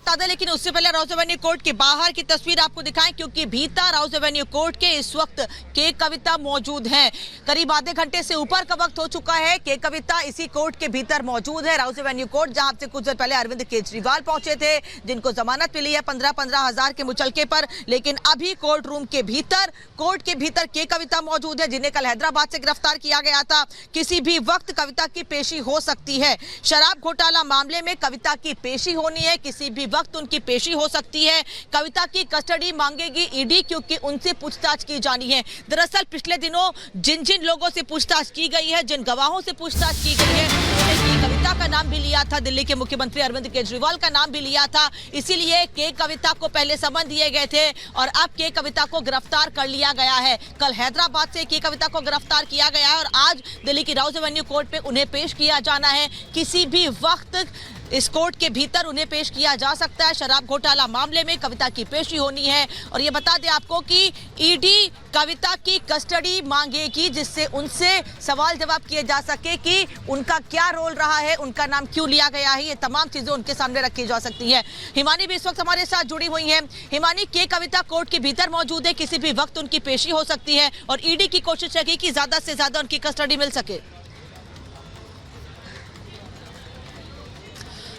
बता दें, लेकिन उससे पहले राउज एवेन्यू कोर्ट के बाहर की तस्वीर आपको दिखाएं, क्योंकि भीतर राउज एवेन्यू कोर्ट के इस वक्त के कविता मौजूद हैं। करीब आधे घंटे से ऊपर का वक्त हो चुका है। के कविता इसी कोर्ट के भीतर मौजूद है, राउज एवेन्यू कोर्ट, जहां से कुछ देर पहले अरविंद केजरीवाल पहुंचे थे, जिनको जमानत मिली है 15-15 हजार के मुचलके पर। लेकिन अभी कोर्ट रूम के भीतर, कोर्ट के भीतर के कविता मौजूद है, जिन्हें कल हैदराबाद से गिरफ्तार किया गया था। किसी भी वक्त कविता की पेशी हो सकती है। शराब घोटाला मामले में कविता की पेशी होनी है, किसी भी वक्त उनकी पेशी हो सकती है। कविता की कस्टडी मांगेगी ईडी, क्योंकि उनसे पूछताछ की जानी है। दरअसल पिछले दिनों जिन जिन लोगों से पूछताछ की गई है, जिन गवाहों से पूछताछ की गई है, उन्होंने कविता का नाम भी लिया था, दिल्ली के मुख्यमंत्री अरविंद केजरीवाल का नाम भी लिया था। इसीलिए के कविता को पहले समन दिए गए थे और अब के कविता को गिरफ्तार कर लिया गया है। कल हैदराबाद से के कविता को गिरफ्तार किया गया है और आज दिल्ली की राउज एवेन्यू कोर्ट पे उन्हें पेश किया जाना है। किसी भी वक्त इस कोर्ट के भीतर उन्हें पेश किया जा सकता है। शराब घोटाला मामले में कविता की पेशी होनी है और ये बता दें आपको कि ईडी कविता की कस्टडी मांगेगी, जिससे उनसे सवाल जवाब किए जा सके कि उनका क्या रोल रहा है, उनका नाम क्यों लिया गया है। ये तमाम चीजें उनके सामने रखी जा सकती हैं। हिमानी भी इस वक्त हमारे साथ जुड़ी हुई हैं। हिमानी, के कविता कोर्ट के भीतर मौजूद है, किसी भी वक्त उनकी पेशी हो सकती है और ईडी की कोशिश रहेगी कि ज्यादा से ज्यादा उनकी कस्टडी मिल सके।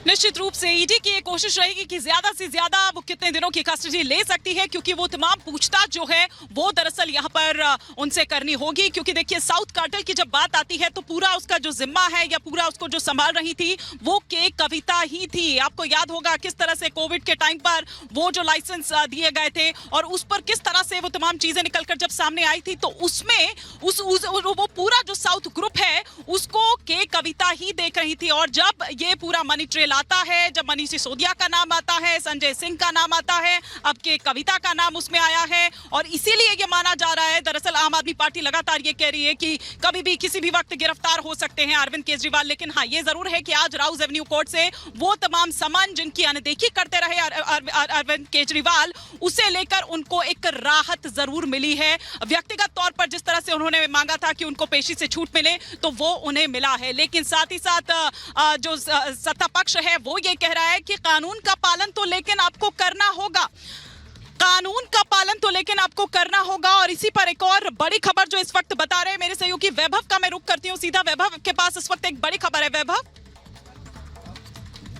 निश्चित रूप से ईडी की ये कोशिश रहेगी कि ज्यादा से ज्यादा वो कितने दिनों की कस्टडी ले सकती है, क्योंकि वो तमाम पूछताछ जो है वो दरअसल यहाँ पर उनसे करनी होगी। क्योंकि देखिए, साउथ कार्टेल की जब बात आती है तो पूरा उसका जो जिम्मा है या पूरा उसको जो संभाल रही थी वो के कविता ही थी। आपको याद होगा किस तरह से कोविड के टाइम पर वो जो लाइसेंस दिए गए थे और उस पर किस तरह से वो तमाम चीजें निकलकर जब सामने आई थी, तो उसमें वो पूरा जो साउथ ग्रुप है उसको के कविता ही देख रही थी। और जब ये पूरा मनी ट्रेल आता है, जब मनीष सिसोदिया का नाम आता है, संजय सिंह का नाम आता है, अब के कविता का नाम उसमें आया है और इसीलिए ये माना जा रहा है। दरअसल आम आदमी पार्टी लगातार ये कह रही है कि कभी भी किसी भी वक्त गिरफ्तार हो सकते हैं अरविंद केजरीवाल। लेकिन हाँ, ये जरूर है कि आज राउज एवेन्यू कोर्ट से वो तमाम समन जिनकी अनदेखी करते रहे अरविंद केजरीवाल, उसे लेकर उनको एक राहत जरूर मिली है। व्यक्तिगत तौर पर जिस तरह से उन्होंने मांगा था कि उनको पेशी से छूट मिले, तो वो उन्हें मिला है। लेकिन साथ ही साथ जो सत्ता पक्ष है वो ये कह रहा है कि कानून का पालन तो लेकिन आपको करना होगा, कानून का पालन तो लेकिन आपको करना होगा। और इसी पर एक और बड़ी खबर जो इस वक्त बता रहे हैं मेरे सहयोगी वैभव का, मैं रुख करती हूँ सीधा वैभव के पास। इस वक्त एक बड़ी खबर है वैभव।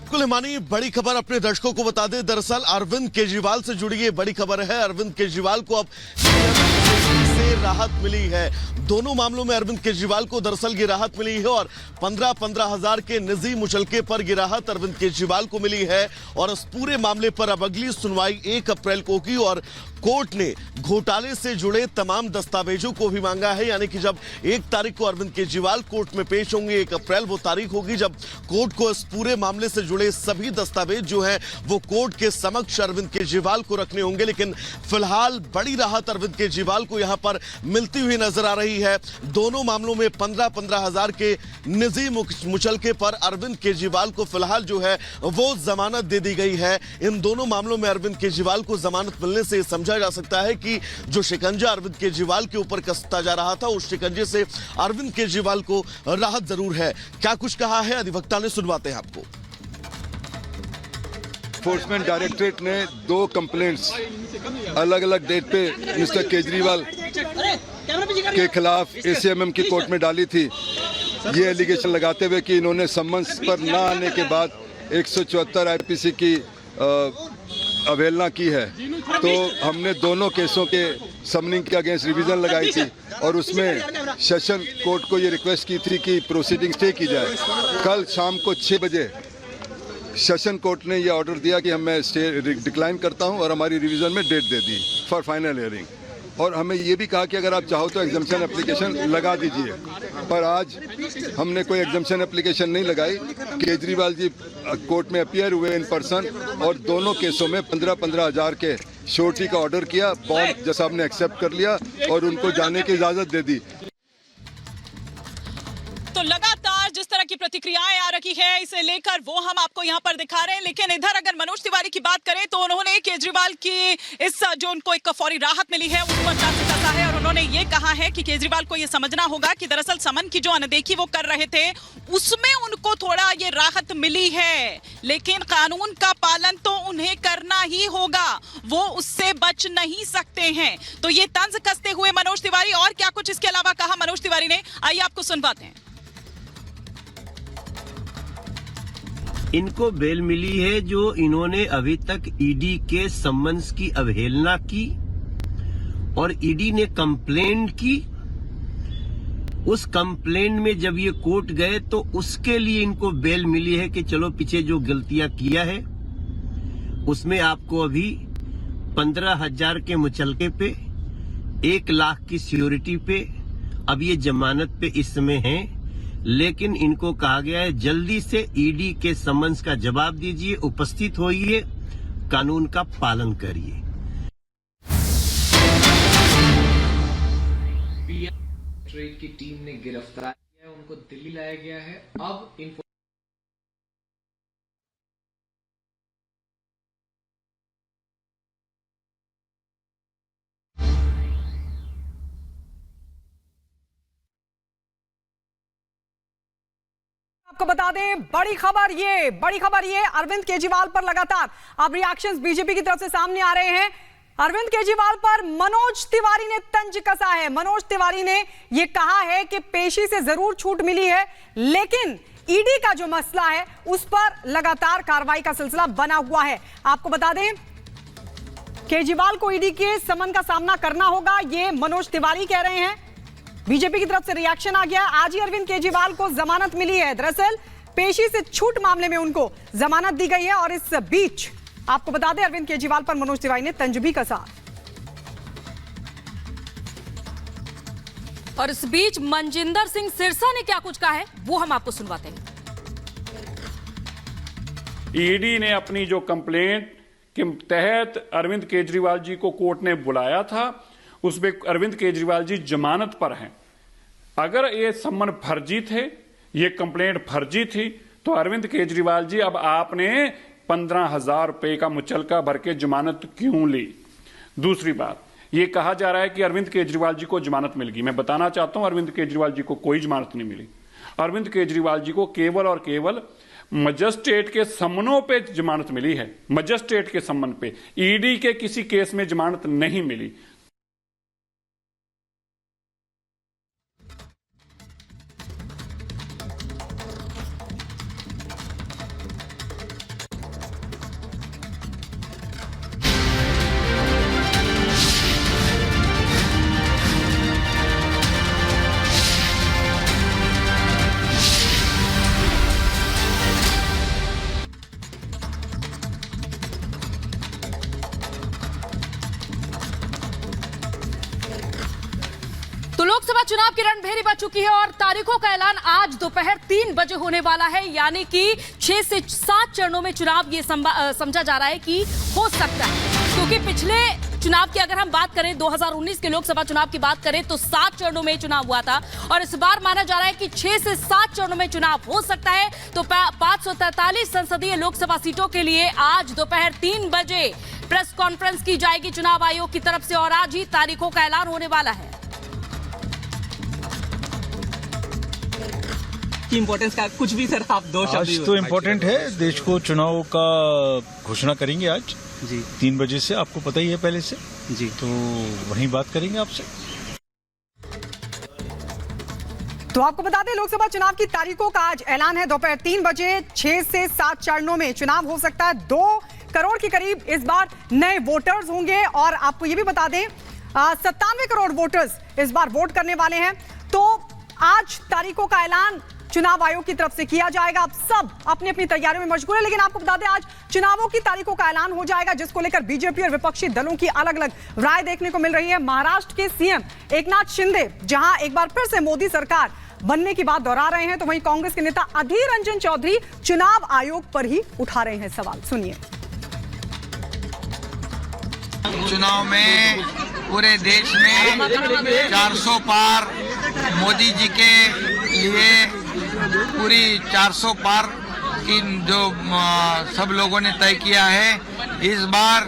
बिल्कुल हिमानी, बड़ी खबर अपने दर्शकों को बता दें। दरअसल अरविंद केजरीवाल से जुड़ी ये बड़ी खबर है। अरविंद केजरीवाल को अब से राहत मिली है। दोनों मामलों में अरविंद केजरीवाल को दरअसल ये राहत मिली है और 15-15 हजार के निजी मुचलके पर ये राहत अरविंद केजरीवाल को मिली है। और इस पूरे मामले पर अब अगली सुनवाई 1 अप्रैल को होगी और कोर्ट ने घोटाले से जुड़े तमाम दस्तावेजों को भी मांगा है। यानी कि जब 1 तारीख को अरविंद केजरीवाल कोर्ट में पेश होंगे, 1 अप्रैल वो तारीख होगी जब कोर्ट को इस पूरे मामले से जुड़े सभी दस्तावेज जो हैं वो कोर्ट के समक्ष अरविंद केजरीवाल को रखने होंगे। लेकिन फिलहाल बड़ी राहत अरविंद केजरीवाल को यहां पर मिलती हुई नजर आ रही है। दोनों मामलों में 15-15 हजार के निजी मुचलके पर अरविंद केजरीवाल को फिलहाल जो है वो जमानत दे दी गई है। इन दोनों मामलों में अरविंद केजरीवाल को जमानत मिलने से समझा जा सकता है कि जो शिकंजा अरविंद केजरीवाल के ऊपर कसता जा रहा था, उस शिकंजे से अरविंद केजरीवाल को राहत जरूर है। क्या कुछ कहा है अधिवक्ता ने, सुनवाते हैं आपको। एनफोर्समेंट डायरेक्टरेट ने 2 कंप्लेंट्स अलग अलग डेट पे मिस्टर केजरीवाल के खिलाफ एसीएमएम की कोर्ट में डाली थी, ये एलिगेशन लगाते हुए कि इन्होंने सम्मन्स पर न आने के बाद 174 आईपीसी की अवहेलना की है। तो हमने दोनों केसों के समनिंग के अगेंस्ट रिवीजन लगाई थी और उसमें सेशन कोर्ट को ये रिक्वेस्ट की थी कि प्रोसीडिंग स्टे की जाए। कल शाम को 6 बजे सेशन कोर्ट ने ये ऑर्डर दिया कि मैं स्टे डिक्लाइन करता हूं और हमारी रिवीजन में डेट दे दी फॉर फाइनल हियरिंग। और हमें ये भी कहा कि अगर आप चाहो तो एग्जम्पशन एप्लीकेशन लगा दीजिए, पर आज हमने कोई एग्जम्पशन एप्लीकेशन नहीं लगाई। केजरीवाल जी कोर्ट में अपीयर हुए इन पर्सन और दोनों केसों में 15-15 हजार के श्योरिटी का ऑर्डर किया। बॉन्ड जज साहब ने एक्सेप्ट कर लिया और उनको जाने की इजाजत दे दी। तो लगातार जिस तरह की प्रतिक्रियाएं आ रही है, इसे लेकर वो हम आपको यहाँ पर दिखा रहे हैं। लेकिन इधर अगर मनोज तिवारी की बात करें तो उन्होंने केजरीवाल की इस जो उनको एक फौरी राहत मिली है उस पर कसा है और उन्होंने ये कहा है कि केजरीवाल को ये समझना होगा कि दरअसल समन की जो अनदेखी वो कर रहे थे उसमें उनको थोड़ा ये राहत मिली है, लेकिन कानून का पालन तो उन्हें करना ही होगा, वो उससे बच नहीं सकते हैं। तो ये तंज कसते हुए मनोज तिवारी और क्या कुछ इसके अलावा कहा मनोज तिवारी ने, आइए आपको सुनवाते हैं। इनको बेल मिली है जो इन्होंने अभी तक ईडी के सम्मन्स की अवहेलना की और ईडी ने कंप्लेंट की। उस कंप्लेंट में जब ये कोर्ट गए तो उसके लिए इनको बेल मिली है कि चलो पीछे जो गलतियां किया है उसमें आपको अभी 15,000 के मुचलके पे 1 लाख की सिक्योरिटी पे अब ये जमानत पे इस समय हैं, लेकिन इनको कहा गया है जल्दी से ईडी के सम्मन्स का जवाब दीजिए, उपस्थित होइए, कानून का पालन करिए। ट्रेड की टीम ने गिरफ्तार किया है, उनको दिल्ली लाया गया है। अब इनको आपको बता दें बड़ी खबर ये अरविंद केजरीवाल पर लगातार अब रिएक्शंस बीजेपी की तरफ से सामने आ रहे हैं। अरविंद केजरीवाल पर मनोज तिवारी ने तंज कसा है। मनोज तिवारी ने यह कहा है कि पेशी से जरूर छूट मिली है, लेकिन ईडी का जो मसला है उस पर लगातार कार्रवाई का सिलसिला बना हुआ है। आपको बता दें केजरीवाल को ईडी के समन का सामना करना होगा, ये मनोज तिवारी कह रहे हैं। बीजेपी की तरफ से रिएक्शन आ गया। आज ही अरविंद केजरीवाल को जमानत मिली है। दरअसल पेशी से छूट मामले में उनको जमानत दी गई है और इस बीच आपको बता दें अरविंद केजरीवाल पर मनोज तिवारी ने तंज भी कसा। और इस बीच मनजिंदर सिंह सिरसा ने क्या कुछ कहा है वो हम आपको सुनवाते हैं। ईडी ने अपनी जो कंप्लेंट के तहत अरविंद केजरीवाल जी को कोर्ट ने बुलाया था, उसमें अरविंद केजरीवाल जी जमानत पर हैं। अगर ये सम्मन फर्जी थे, ये कंप्लेंट फर्जी थी, तो अरविंद केजरीवाल जी अब आपने 15,000 रुपए का मुचलका भर के जमानत क्यों ली? दूसरी बात, ये कहा जा रहा है कि अरविंद केजरीवाल जी को जमानत मिल गई। मैं बताना चाहता हूं अरविंद केजरीवाल जी को कोई जमानत नहीं मिली। अरविंद केजरीवाल जी को केवल और केवल मजिस्ट्रेट के सम्मनों पे जमानत मिली है, मजिस्ट्रेट के सम्मन पे। ईडी के किसी केस में जमानत नहीं मिली। तो लोकसभा चुनाव की रणभेरी बच चुकी है और तारीखों का ऐलान आज दोपहर 3 बजे होने वाला है, यानी कि 6 से 7 चरणों में चुनाव ये समझा जा रहा है कि हो सकता है। क्योंकि पिछले चुनाव की अगर हम बात करें 2019 के लोकसभा चुनाव की बात करें तो 7 चरणों में चुनाव हुआ था और इस बार माना जा रहा है कि 6 से 7 चरणों में चुनाव हो सकता है। तो 543 संसदीय लोकसभा सीटों के लिए आज दोपहर 3 बजे प्रेस कॉन्फ्रेंस की जाएगी चुनाव आयोग की तरफ से और आज ही तारीखों का ऐलान होने वाला है। इम्पोर्टेंस का कुछ भी सर आप दो शब्द। आज तो इम्पोर्टेंट है, देश को चुनाव का घोषणा करेंगे आज जी 3 बजे से, आपको पता ही है पहले से जी, तो वहीं बात करेंगे आपसे। तो आपको बता दें लोकसभा चुनाव की तारीखों का आज ऐलान है। दोपहर 3 बजे 6 से 7 चरणों में चुनाव हो सकता है। 2 करोड़ के करीब इस बार नए वोटर्स होंगे और आपको ये भी बता दें 97 करोड़ वोटर्स इस बार वोट करने वाले हैं। तो आज तारीखों का ऐलान चुनाव आयोग की तरफ से किया जाएगा। अब सब अपनी अपनी तैयारियों में मशगूल है, लेकिन आपको बता दें आज चुनावों की तारीखों का ऐलान हो जाएगा, जिसको लेकर बीजेपी और विपक्षी दलों की अलग अलग राय देखने को मिल रही है। महाराष्ट्र के सीएम एकनाथ शिंदे जहां एक बार फिर से मोदी सरकार बनने की बात दोहरा रहे हैं, तो वहीं कांग्रेस के नेता अधीर रंजन चौधरी चुनाव आयोग पर ही उठा रहे हैं सवाल। सुनिए। चुनाव में पूरे देश में 400 पार मोदी जी के लिए पूरी 400 पार की जो सब लोगों ने तय किया है, इस बार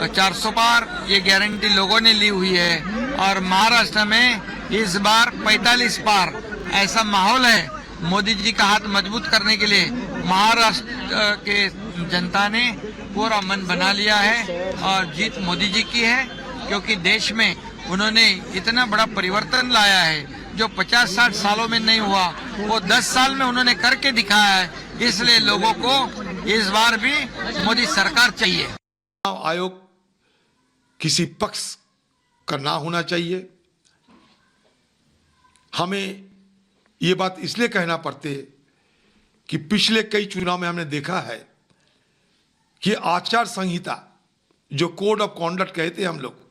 400 पार ये गारंटी लोगों ने ली हुई है। और महाराष्ट्र में इस बार 45 पार ऐसा माहौल है। मोदी जी का हाथ मजबूत करने के लिए महाराष्ट्र के जनता ने पूरा मन बना लिया है और जीत मोदी जी की है, क्योंकि देश में उन्होंने इतना बड़ा परिवर्तन लाया है जो 50-60 सालों में नहीं हुआ, वो 10 साल में उन्होंने करके दिखाया है। इसलिए लोगों को इस बार भी मोदी सरकार चाहिए। चुनाव आयोग किसी पक्ष का ना होना चाहिए। हमें ये बात इसलिए कहना पड़ते कि पिछले कई चुनाव में हमने देखा है कि आचार संहिता, जो कोड ऑफ कॉन्डक्ट कहते हैं हम लोग,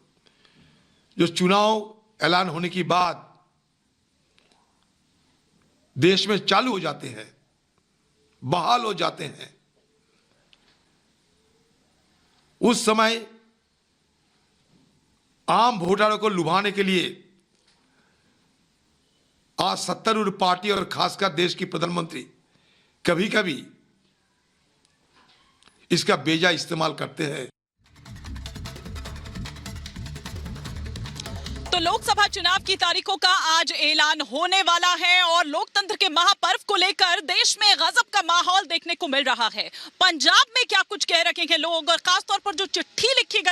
जो चुनाव ऐलान होने के बाद देश में चालू हो जाते हैं, बहाल हो जाते हैं, उस समय आम वोटरों को लुभाने के लिए आज सत्तारूढ़ पार्टी और खासकर देश की प्रधानमंत्री कभी कभी इसका बेजा इस्तेमाल करते हैं। तो लोकसभा चुनाव की तारीखों का आज ऐलान होने वाला है और लोकतंत्र के महापर्व को लेकर देश में गजब का माहौल देखने को मिल रहा है। पंजाब में क्या कुछ कह रखे हैं लोग, और खासतौर पर जो चिट्ठी लिखी गई